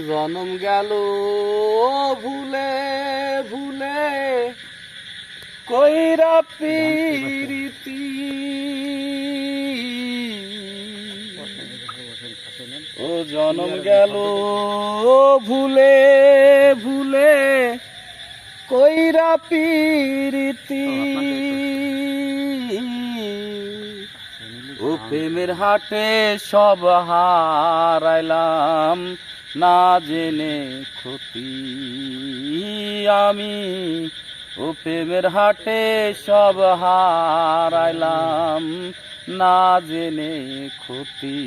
জনম গেল ভুলে ভুলে কইরা পিরিতি ও জনম গেল ভুলে ভুলে কইরা পিরিতি ও প্রেমের হাটে সব হারাইলাম না জেনে ক্ষতি আমি ও প্রেমের হাটে সব হারাইলাম না জেনে ক্ষতি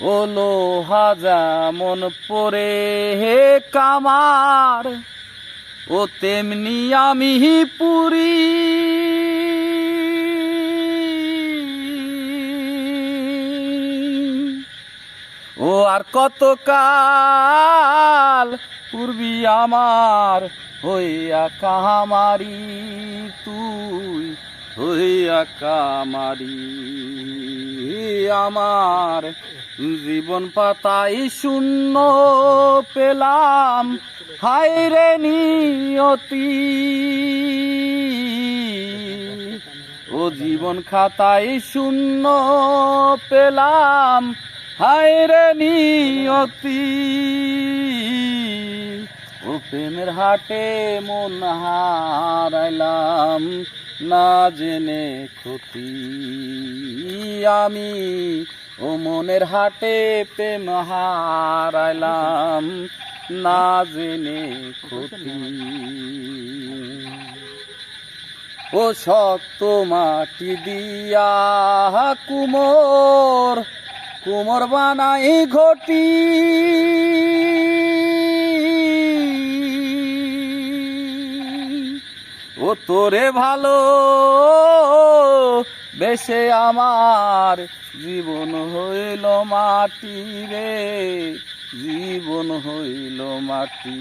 ও লোহা যেমন পরে হে কামার ও তেমনি আমি পুরি ও আর কত কাল পূর্বী আমার হইয়া কামারি তুই হইয়া কামারি আমার জীবন পাতাই শূন্য পেলাম হায় রে নিয়তি ও জীবন খাতাই শূন্য পেলাম হায় রে নিয়তি ও প্রেমের হাটে মন হারাইলাম না জেনে ক্ষতি আমি ও মনের হাটে প্রেম হারাইলাম না জেনে ক্ষতি ও শক্ত মাটি দিয়া কুমোর কুমোর বানাই ঘটি ও তোরে ভালো বেশে আমার জীবন হইল মাটি রে জীবন হইল মাটি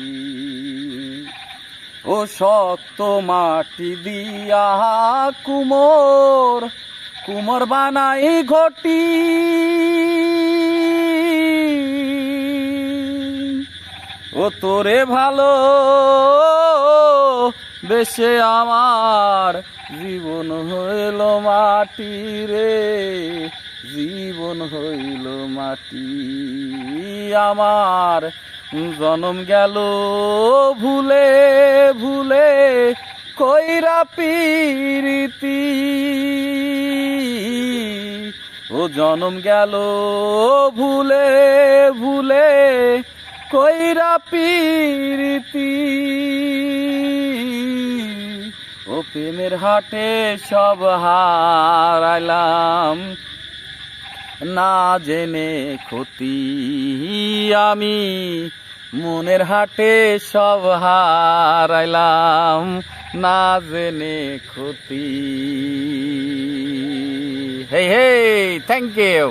ও শক্ত মাটি দিয়া কুমোর কুমোর বানাই ঘটি ও তোরে ভালো বেশে আমার জীবন হইল মাটি রে জীবন হইল মাটি আমার জনম গেল ভুলে ভুলে কইরা পিরিতি ও জনম গেল ভুলে ভুলে কইরা পিরিতি ও প্রেমের হাটে সব হারাইলাম না জেনে ক্ষতি আমি মনের হাটে সব হারাইলাম না জেনে ক্ষতি হে হে থ্যাংক ইউ।